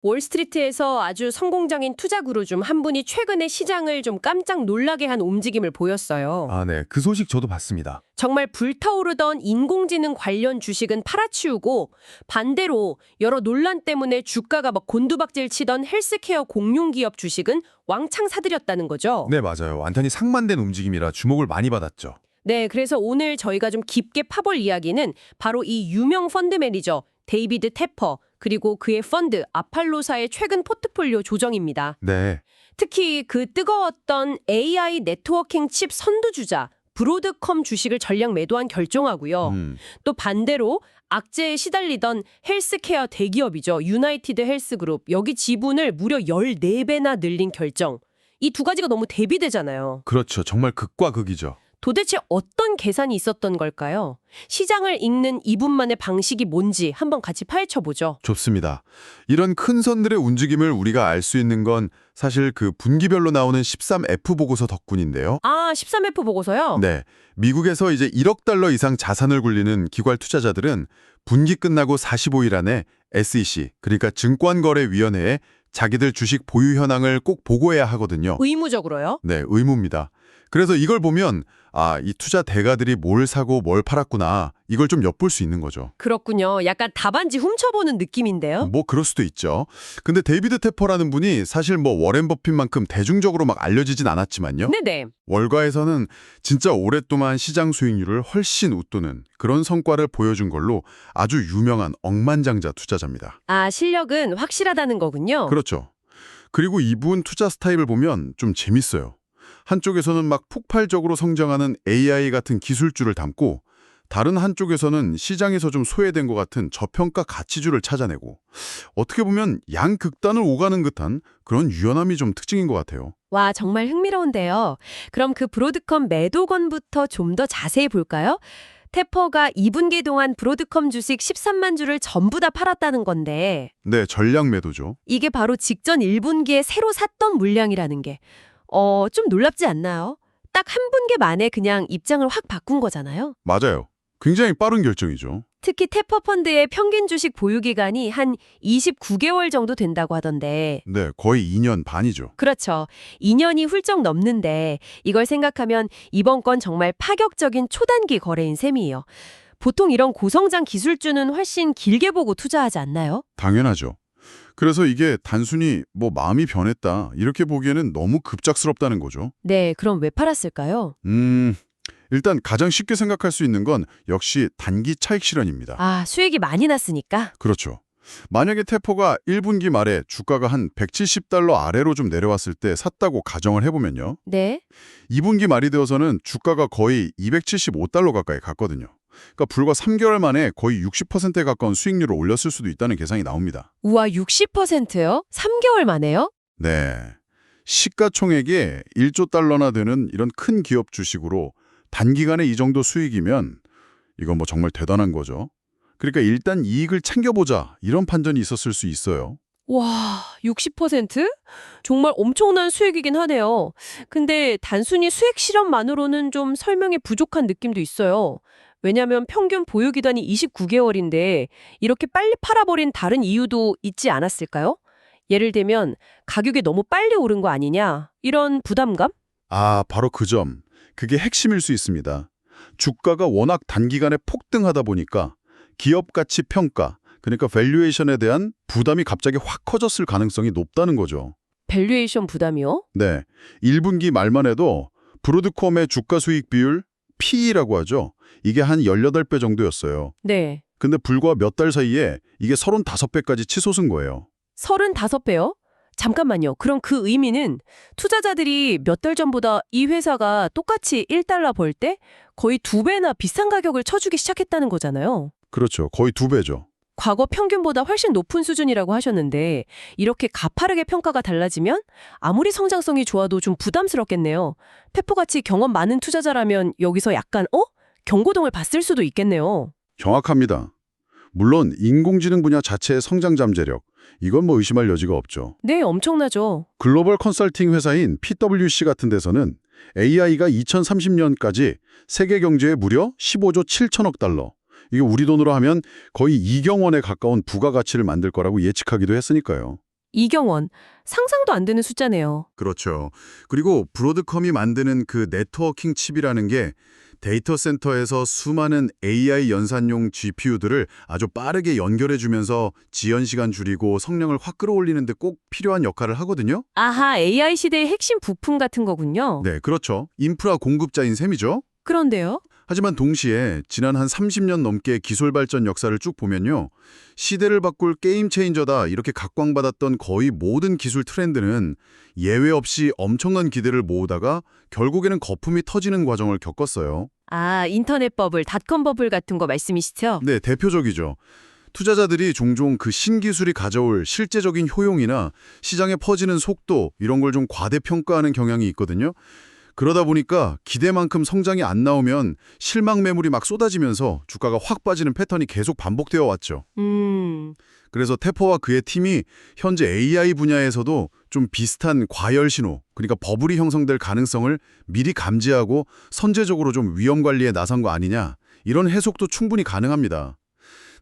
월스트리트에서 아주 성공적인 투자 그루 중 한 분이 최근에 시장을 좀 깜짝 놀라게 한 움직임을 보였어요. 아, 네. 그 소식 저도 봤습니다. 정말 불타오르던 인공지능 관련 주식은 팔아치우고 반대로 여러 논란 때문에 주가가 막 곤두박질 치던 헬스케어 공룡기업 주식은 왕창 사들였다는 거죠. 네, 맞아요. 완전히 상반된 움직임이라 주목을 많이 받았죠. 네, 그래서 오늘 저희가 좀 깊게 파볼 이야기는 바로 이 유명 펀드 매니저 데이비드 테퍼 그리고 그의 펀드 아팔로사의 최근 포트폴리오 조정입니다. 네. 특히 그 뜨거웠던 AI 네트워킹 칩 선두주자 브로드컴 주식을 전량 매도한 결정하고요. 또 반대로 악재에 시달리던 헬스케어 대기업이죠. 유나이티드 헬스그룹 여기 지분을 무려 14배나 늘린 결정. 이 두 가지가 너무 대비되잖아요. 그렇죠. 정말 극과 극이죠. 도대체 어떤 계산이 있었던 걸까요? 시장을 읽는 이분만의 방식이 뭔지 한번 같이 파헤쳐보죠. 좋습니다. 이런 큰 선들의 움직임을 우리가 알 수 있는 건 사실 그 분기별로 나오는 13F 보고서 덕분인데요. 아, 13F 보고서요? 네. 미국에서 이제 1억 달러 이상 자산을 굴리는 기관 투자자들은 분기 끝나고 45일 안에 SEC, 그러니까 증권거래위원회에 자기들 주식 보유 현황을 꼭 보고해야 하거든요. 의무적으로요? 네, 의무입니다. 그래서 이걸 보면 이 투자 대가들이 뭘 사고 뭘 팔았구나. 이걸 좀 엿볼 수 있는 거죠. 그렇군요. 약간 답안지 훔쳐보는 느낌인데요? 뭐 그럴 수도 있죠. 근데 데이비드 테퍼라는 분이 사실 뭐 워렌 버핏만큼 대중적으로 막 알려지진 않았지만요. 네네. 월가에서는 진짜 오랫동안 시장 수익률을 훨씬 웃도는 그런 성과를 보여준 걸로 아주 유명한 억만장자 투자자입니다. 아, 실력은 확실하다는 거군요. 그렇죠. 그리고 이분 투자 스타일을 보면 좀 재밌어요. 한쪽에서는 막 폭발적으로 성장하는 AI 같은 기술주를 담고 다른 한쪽에서는 시장에서 좀 소외된 것 같은 저평가 가치주를 찾아내고 어떻게 보면 양극단을 오가는 듯한 그런 유연함이 좀 특징인 것 같아요. 와, 정말 흥미로운데요. 그럼 그 브로드컴 매도건부터 좀 더 자세히 볼까요? 테퍼가 2분기 동안 브로드컴 주식 13만 주를 전부 다 팔았다는 건데 네, 전략 매도죠. 이게 바로 직전 1분기에 새로 샀던 물량이라는 게 좀 놀랍지 않나요? 딱 한 분기 만에 그냥 입장을 확 바꾼 거잖아요. 맞아요. 굉장히 빠른 결정이죠. 특히 테퍼 펀드의 평균 주식 보유 기간이 한 29개월 정도 된다고 하던데 네, 거의 2년 반이죠. 그렇죠. 2년이 훌쩍 넘는데 이걸 생각하면 이번 건 정말 파격적인 초단기 거래인 셈이에요. 보통 이런 고성장 기술주는 훨씬 길게 보고 투자하지 않나요? 당연하죠. 그래서 이게 단순히 뭐 마음이 변했다 이렇게 보기에는 너무 급작스럽다는 거죠. 네, 그럼 왜 팔았을까요? 일단 가장 쉽게 생각할 수 있는 건 역시 단기 차익 실현입니다. 아, 수익이 많이 났으니까? 그렇죠. 만약에 테퍼가 1분기 말에 주가가 한 170달러 아래로 좀 내려왔을 때 샀다고 가정을 해보면요. 네. 2분기 말이 되어서는 주가가 거의 275달러 가까이 갔거든요. 그러니까 불과 3개월 만에 거의 60%에 가까운 수익률을 올렸을 수도 있다는 계산이 나옵니다. 우와, 60%요? 3개월 만에요? 네. 시가총액이 1조 달러나 되는 이런 큰 기업 주식으로 단기간에 이 정도 수익이면 이건 뭐 정말 대단한 거죠. 그러니까 일단 이익을 챙겨보자 이런 판단이 있었을 수 있어요. 와, 60%? 정말 엄청난 수익이긴 하네요. 근데 단순히 수익 실현만으로는 좀 설명이 부족한 느낌도 있어요. 왜냐하면 평균 보유 기간이 29개월인데 이렇게 빨리 팔아버린 다른 이유도 있지 않았을까요? 예를 들면 가격이 너무 빨리 오른 거 아니냐 이런 부담감? 바로 그 점. 그게 핵심일 수 있습니다. 주가가 워낙 단기간에 폭등하다 보니까 기업 가치 평가, 그러니까 밸류에이션에 대한 부담이 갑자기 확 커졌을 가능성이 높다는 거죠. 밸류에이션 부담이요? 네, 1분기 말만 해도 브로드컴의 주가 수익 비율, PE라고 하죠. 이게 한 18배 정도였어요. 네. 근데 불과 몇 달 사이에 이게 35배까지 치솟은 거예요. 35배요? 잠깐만요. 그럼 그 의미는 투자자들이 몇 달 전보다 이 회사가 똑같이 1달러 벌 때 거의 2배나 비싼 가격을 쳐주기 시작했다는 거잖아요. 그렇죠. 거의 2배죠. 과거 평균보다 훨씬 높은 수준이라고 하셨는데 이렇게 가파르게 평가가 달라지면 아무리 성장성이 좋아도 좀 부담스럽겠네요. 페퍼같이 경험 많은 투자자라면 여기서 약간 경고등을 봤을 수도 있겠네요. 정확합니다. 물론 인공지능 분야 자체의 성장 잠재력, 이건 뭐 의심할 여지가 없죠. 네, 엄청나죠. 글로벌 컨설팅 회사인 PwC 같은 데서는 AI가 2030년까지 세계 경제에 무려 15조 7천억 달러, 이게 우리 돈으로 하면 거의 2경원에 가까운 부가가치를 만들 거라고 예측하기도 했으니까요. 이경원. 상상도 안 되는 숫자네요. 그렇죠. 그리고 브로드컴이 만드는 그 네트워킹 칩이라는 게 데이터 센터에서 수많은 AI 연산용 GPU들을 아주 빠르게 연결해주면서 지연 시간 줄이고 성능을 확 끌어올리는 데 꼭 필요한 역할을 하거든요. 아하, AI 시대의 핵심 부품 같은 거군요. 네, 그렇죠. 인프라 공급자인 셈이죠. 그런데요? 하지만 동시에 지난 한 30년 넘게 기술 발전 역사를 쭉 보면요. 시대를 바꿀 게임 체인저다 이렇게 각광받았던 거의 모든 기술 트렌드는 예외 없이 엄청난 기대를 모으다가 결국에는 거품이 터지는 과정을 겪었어요. 아, 인터넷 버블, 닷컴 버블 같은 거 말씀이시죠? 네, 대표적이죠. 투자자들이 종종 그 신기술이 가져올 실제적인 효용이나 시장에 퍼지는 속도 이런 걸 좀 과대평가하는 경향이 있거든요. 그러다 보니까 기대만큼 성장이 안 나오면 실망 매물이 막 쏟아지면서 주가가 확 빠지는 패턴이 계속 반복되어 왔죠. 그래서 테퍼와 그의 팀이 현재 AI 분야에서도 좀 비슷한 과열 신호, 그러니까 버블이 형성될 가능성을 미리 감지하고 선제적으로 좀 위험 관리에 나선 거 아니냐, 이런 해석도 충분히 가능합니다.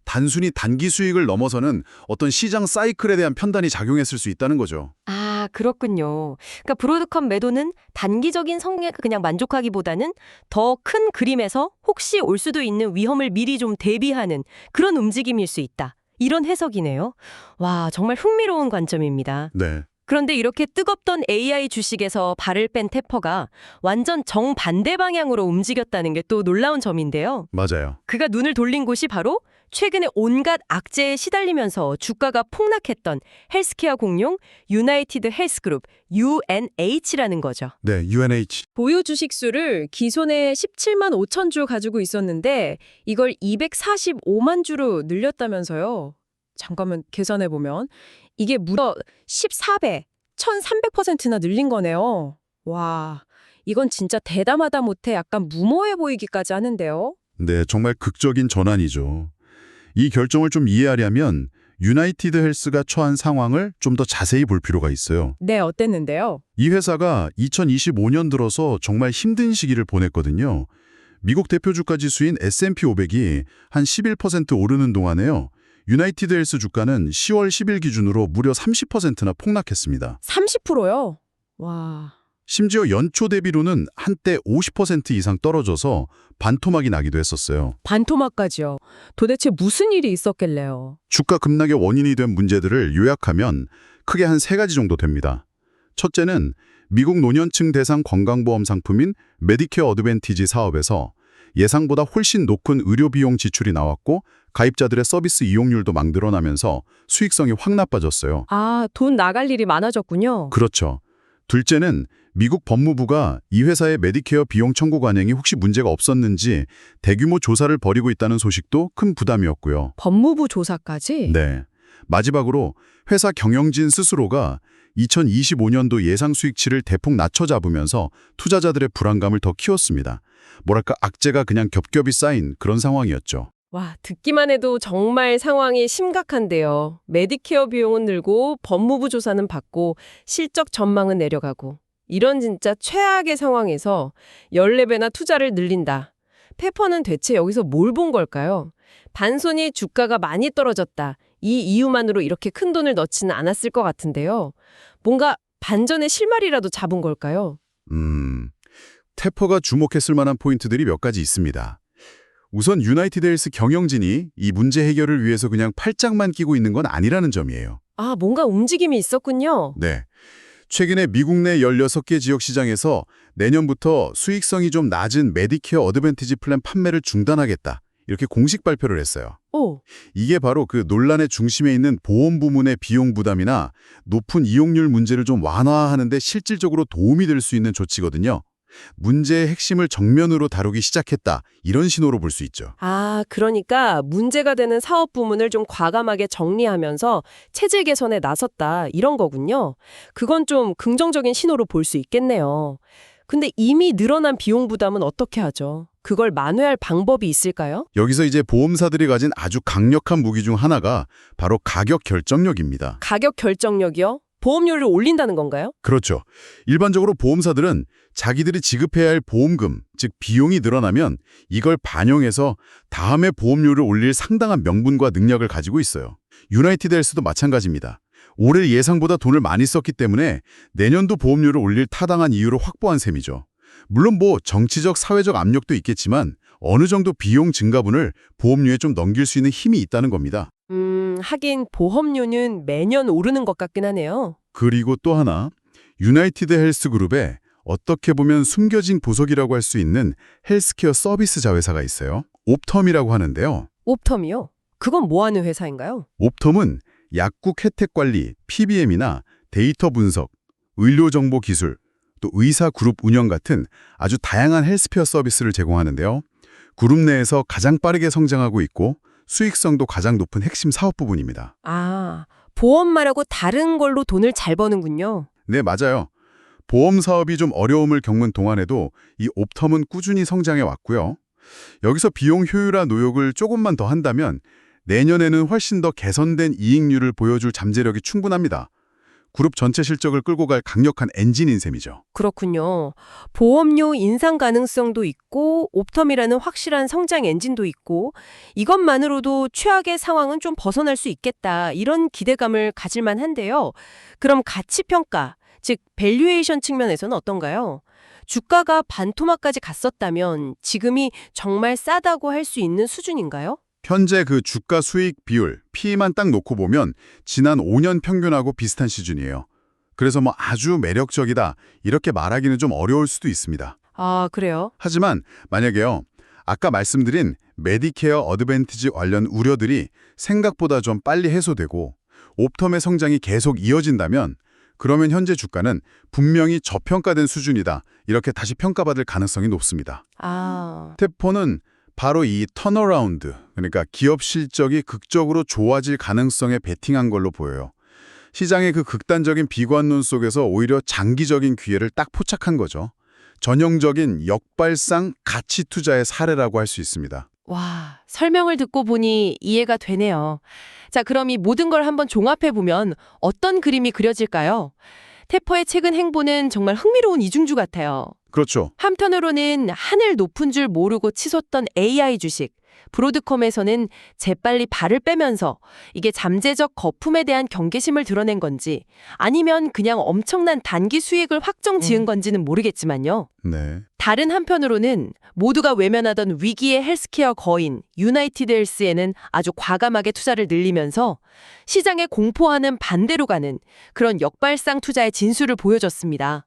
단순히 단기 수익을 넘어서는 어떤 시장 사이클에 대한 판단이 작용했을 수 있다는 거죠. 아, 그렇군요. 그러니까 브로드컴 매도는 단기적인 성에 그냥 만족하기보다는 더 큰 그림에서 혹시 올 수도 있는 위험을 미리 좀 대비하는 그런 움직임일 수 있다. 이런 해석이네요. 와, 정말 흥미로운 관점입니다. 네. 그런데 이렇게 뜨겁던 AI 주식에서 발을 뺀 테퍼가 완전 정반대 방향으로 움직였다는 게 또 놀라운 점인데요. 맞아요. 그가 눈을 돌린 곳이 바로 최근에 온갖 악재에 시달리면서 주가가 폭락했던 헬스케어 공룡 유나이티드 헬스그룹 UNH라는 거죠. 네, UNH. 보유 주식수를 기존에 17만 5천 주 가지고 있었는데 이걸 245만 주로 늘렸다면서요. 잠깐만 계산해보면 이게 무려 14배, 1300%나 늘린 거네요. 와, 이건 진짜 대담하다 못해 약간 무모해 보이기까지 하는데요. 네, 정말 극적인 전환이죠. 이 결정을 좀 이해하려면 유나이티드 헬스가 처한 상황을 좀 더 자세히 볼 필요가 있어요. 네, 어땠는데요? 이 회사가 2025년 들어서 정말 힘든 시기를 보냈거든요. 미국 대표 주가 지수인 S&P 500이 한 11% 오르는 동안에요. 유나이티드 헬스 주가는 10월 10일 기준으로 무려 30%나 폭락했습니다. 30%요? 와. 심지어 연초 대비로는 한때 50% 이상 떨어져서 반토막이 나기도 했었어요. 반토막까지요. 도대체 무슨 일이 있었길래요? 주가 급락의 원인이 된 문제들을 요약하면 크게 한 3가지 정도 됩니다. 첫째는 미국 노년층 대상 건강보험 상품인 메디케어 어드밴티지 사업에서 예상보다 훨씬 높은 의료 비용 지출이 나왔고 가입자들의 서비스 이용률도 막 늘어나면서 수익성이 확 나빠졌어요. 아, 돈 나갈 일이 많아졌군요. 그렇죠. 둘째는 미국 법무부가 이 회사의 메디케어 비용 청구 관행이 혹시 문제가 없었는지 대규모 조사를 벌이고 있다는 소식도 큰 부담이었고요. 법무부 조사까지? 네. 마지막으로 회사 경영진 스스로가 2025년도 예상 수익치를 대폭 낮춰 잡으면서 투자자들의 불안감을 더 키웠습니다. 뭐랄까 악재가 그냥 겹겹이 쌓인 그런 상황이었죠. 와, 듣기만 해도 정말 상황이 심각한데요. 메디케어 비용은 늘고 법무부 조사는 받고 실적 전망은 내려가고 이런 진짜 최악의 상황에서 14배나 투자를 늘린다. 페퍼는 대체 여기서 뭘 본 걸까요? 단순히 주가가 많이 떨어졌다. 이 이유만으로 이렇게 큰 돈을 넣지는 않았을 것 같은데요. 뭔가 반전의 실마리라도 잡은 걸까요? 테퍼가 주목했을 만한 포인트들이 몇 가지 있습니다. 우선 유나이티드 헬스 경영진이 이 문제 해결을 위해서 그냥 팔짱만 끼고 있는 건 아니라는 점이에요. 아, 뭔가 움직임이 있었군요. 네. 최근에 미국 내 16개 지역 시장에서 내년부터 수익성이 좀 낮은 메디케어 어드밴티지 플랜 판매를 중단하겠다. 이렇게 공식 발표를 했어요. 오, 이게 바로 그 논란의 중심에 있는 보험 부문의 비용 부담이나 높은 이용률 문제를 좀 완화하는 데 실질적으로 도움이 될 수 있는 조치거든요. 문제의 핵심을 정면으로 다루기 시작했다. 이런 신호로 볼 수 있죠. 아, 그러니까 문제가 되는 사업 부문을 좀 과감하게 정리하면서 체질 개선에 나섰다. 이런 거군요. 그건 좀 긍정적인 신호로 볼 수 있겠네요. 근데 이미 늘어난 비용 부담은 어떻게 하죠? 그걸 만회할 방법이 있을까요? 여기서 이제 보험사들이 가진 아주 강력한 무기 중 하나가 바로 가격 결정력입니다. 가격 결정력이요? 보험료를 올린다는 건가요? 그렇죠. 일반적으로 보험사들은 자기들이 지급해야 할 보험금, 즉 비용이 늘어나면 이걸 반영해서 다음에 보험료를 올릴 상당한 명분과 능력을 가지고 있어요. 유나이티드 헬스도 마찬가지입니다. 올해 예상보다 돈을 많이 썼기 때문에 내년도 보험료를 올릴 타당한 이유를 확보한 셈이죠. 물론 뭐 정치적, 사회적 압력도 있겠지만 어느 정도 비용 증가분을 보험료에 좀 넘길 수 있는 힘이 있다는 겁니다. 하긴 보험료는 매년 오르는 것 같긴 하네요. 그리고 또 하나, 유나이티드 헬스그룹에 어떻게 보면 숨겨진 보석이라고 할 수 있는 헬스케어 서비스 자회사가 있어요. 옵텀이라고 하는데요. 옵텀이요? 그건 뭐 하는 회사인가요? 옵텀은 약국 혜택 관리, PBM이나 데이터 분석, 의료 정보 기술, 또 의사 그룹 운영 같은 아주 다양한 헬스케어 서비스를 제공하는데요. 그룹 내에서 가장 빠르게 성장하고 있고 수익성도 가장 높은 핵심 사업 부분입니다. 아, 보험 말하고 다른 걸로 돈을 잘 버는군요. 네, 맞아요. 보험 사업이 좀 어려움을 겪는 동안에도 이 옵텀은 꾸준히 성장해 왔고요. 여기서 비용 효율화 노력을 조금만 더 한다면 내년에는 훨씬 더 개선된 이익률을 보여줄 잠재력이 충분합니다. 그룹 전체 실적을 끌고 갈 강력한 엔진인 셈이죠. 그렇군요. 보험료 인상 가능성도 있고 옵텀이라는 확실한 성장 엔진도 있고 이것만으로도 최악의 상황은 좀 벗어날 수 있겠다. 이런 기대감을 가질 만한데요. 그럼 가치 평가, 즉 밸류에이션 측면에서는 어떤가요? 주가가 반토막까지 갔었다면 지금이 정말 싸다고 할 수 있는 수준인가요? 현재 그 주가 수익 비율, P만 딱 놓고 보면 지난 5년 평균하고 비슷한 수준이에요. 그래서 뭐 아주 매력적이다 이렇게 말하기는 좀 어려울 수도 있습니다. 아, 그래요? 하지만 만약에요, 아까 말씀드린 메디케어 어드밴티지 관련 우려들이 생각보다 좀 빨리 해소되고 옵텀의 성장이 계속 이어진다면 그러면 현재 주가는 분명히 저평가된 수준이다 이렇게 다시 평가받을 가능성이 높습니다. 아, 테포는 바로 이 턴어라운드, 그러니까 기업 실적이 극적으로 좋아질 가능성에 베팅한 걸로 보여요. 시장의 그 극단적인 비관론 속에서 오히려 장기적인 기회를 딱 포착한 거죠. 전형적인 역발상 가치 투자의 사례라고 할 수 있습니다. 와, 설명을 듣고 보니 이해가 되네요. 자, 그럼 이 모든 걸 한번 종합해보면 어떤 그림이 그려질까요? 테퍼의 최근 행보는 정말 흥미로운 이중주 같아요. 그렇죠. 한편으로는 하늘 높은 줄 모르고 치솟던 AI 주식, 브로드컴에서는 재빨리 발을 빼면서 이게 잠재적 거품에 대한 경계심을 드러낸 건지 아니면 그냥 엄청난 단기 수익을 확정 지은 건지는 모르겠지만요. 네. 다른 한편으로는 모두가 외면하던 위기의 헬스케어 거인 유나이티드 헬스에는 아주 과감하게 투자를 늘리면서 시장에 공포와는 반대로 가는 그런 역발상 투자의 진수를 보여줬습니다.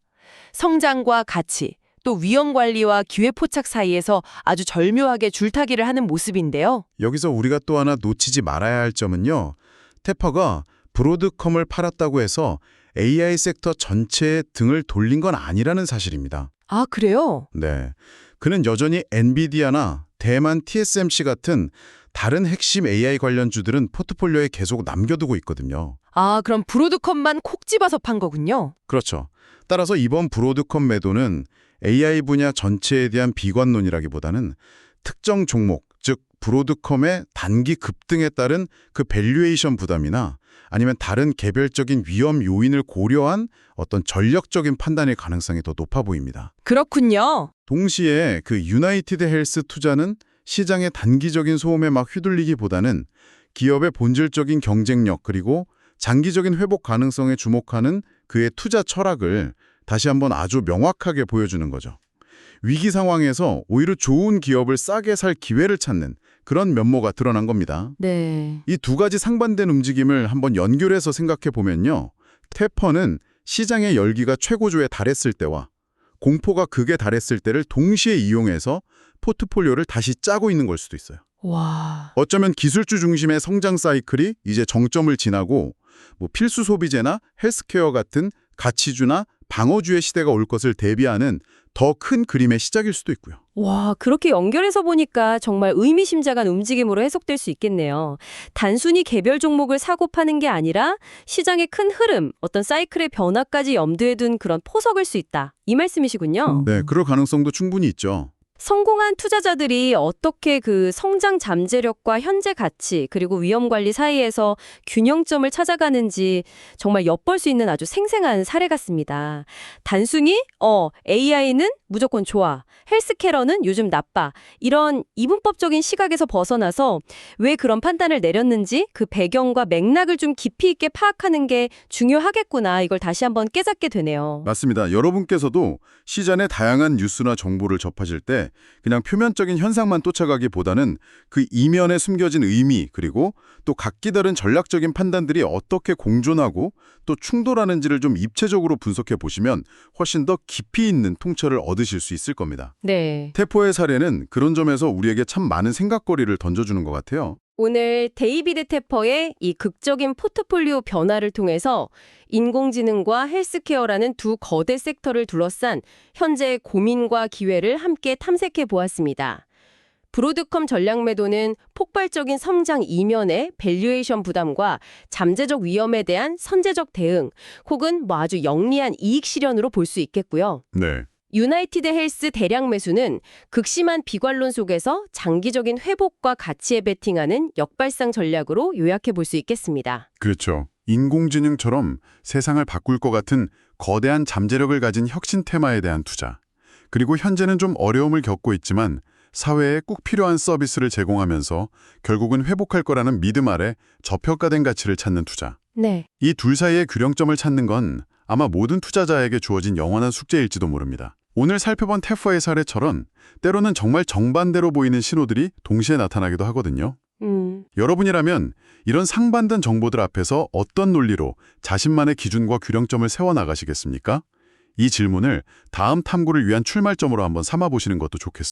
성장과 가치, 또 위험 관리와 기회 포착 사이에서 아주 절묘하게 줄타기를 하는 모습인데요. 여기서 우리가 또 하나 놓치지 말아야 할 점은요. 테퍼가 브로드컴을 팔았다고 해서 AI 섹터 전체에 등을 돌린 건 아니라는 사실입니다. 아, 그래요? 네. 그는 여전히 엔비디아나 대만 TSMC 같은 다른 핵심 AI 관련 주들은 포트폴리오에 계속 남겨두고 있거든요. 아, 그럼 브로드컴만 콕 집어서 판 거군요. 그렇죠. 따라서 이번 브로드컴 매도는 AI 분야 전체에 대한 비관론이라기보다는 특정 종목, 즉 브로드컴의 단기 급등에 따른 그 밸류에이션 부담이나 아니면 다른 개별적인 위험 요인을 고려한 어떤 전략적인 판단의 가능성이 더 높아 보입니다. 그렇군요. 동시에 그 유나이티드 헬스 투자는 시장의 단기적인 소음에 막 휘둘리기보다는 기업의 본질적인 경쟁력 그리고 장기적인 회복 가능성에 주목하는 그의 투자 철학을 다시 한번 아주 명확하게 보여주는 거죠. 위기 상황에서 오히려 좋은 기업을 싸게 살 기회를 찾는 그런 면모가 드러난 겁니다. 네. 이 두 가지 상반된 움직임을 한번 연결해서 생각해 보면요. 테퍼는 시장의 열기가 최고조에 달했을 때와 공포가 극에 달했을 때를 동시에 이용해서 포트폴리오를 다시 짜고 있는 걸 수도 있어요. 와. 어쩌면 기술주 중심의 성장 사이클이 이제 정점을 지나고 뭐 필수 소비재나 헬스케어 같은 가치주나 방어주의 시대가 올 것을 대비하는 더 큰 그림의 시작일 수도 있고요. 와, 그렇게 연결해서 보니까 정말 의미심장한 움직임으로 해석될 수 있겠네요. 단순히 개별 종목을 사고 파는 게 아니라 시장의 큰 흐름, 어떤 사이클의 변화까지 염두에 둔 그런 포석일 수 있다. 이 말씀이시군요. 네, 그럴 가능성도 충분히 있죠. 성공한 투자자들이 어떻게 그 성장 잠재력과 현재 가치 그리고 위험 관리 사이에서 균형점을 찾아가는지 정말 엿볼 수 있는 아주 생생한 사례 같습니다. 단순히 AI는 무조건 좋아, 헬스케어는 요즘 나빠 이런 이분법적인 시각에서 벗어나서 왜 그런 판단을 내렸는지 그 배경과 맥락을 좀 깊이 있게 파악하는 게 중요하겠구나 이걸 다시 한번 깨닫게 되네요. 맞습니다. 여러분께서도 시장의 다양한 뉴스나 정보를 접하실 때 그냥 표면적인 현상만 쫓아가기보다는 그 이면에 숨겨진 의미 그리고 또 각기 다른 전략적인 판단들이 어떻게 공존하고 또 충돌하는지를 좀 입체적으로 분석해 보시면 훨씬 더 깊이 있는 통찰을 얻으실 수 있을 겁니다. 네. 테포의 사례는 그런 점에서 우리에게 참 많은 생각거리를 던져주는 것 같아요. 오늘 데이비드 테퍼의 이 극적인 포트폴리오 변화를 통해서 인공지능과 헬스케어라는 두 거대 섹터를 둘러싼 현재의 고민과 기회를 함께 탐색해 보았습니다. 브로드컴 전략 매도는 폭발적인 성장 이면의 밸류에이션 부담과 잠재적 위험에 대한 선제적 대응, 혹은 아주 영리한 이익 실현으로 볼 수 있겠고요. 네. 유나이티드 헬스 대량 매수는 극심한 비관론 속에서 장기적인 회복과 가치에 베팅하는 역발상 전략으로 요약해 볼 수 있겠습니다. 그렇죠. 인공지능처럼 세상을 바꿀 것 같은 거대한 잠재력을 가진 혁신 테마에 대한 투자. 그리고 현재는 좀 어려움을 겪고 있지만 사회에 꼭 필요한 서비스를 제공하면서 결국은 회복할 거라는 믿음 아래 저평가된 가치를 찾는 투자. 네. 이 둘 사이의 균형점을 찾는 건 아마 모든 투자자에게 주어진 영원한 숙제일지도 모릅니다. 오늘 살펴본 테퍼의 사례처럼 때로는 정말 정반대로 보이는 신호들이 동시에 나타나기도 하거든요. 여러분이라면 이런 상반된 정보들 앞에서 어떤 논리로 자신만의 기준과 균형점을 세워나가시겠습니까? 이 질문을 다음 탐구를 위한 출발점으로 한번 삼아보시는 것도 좋겠습니다.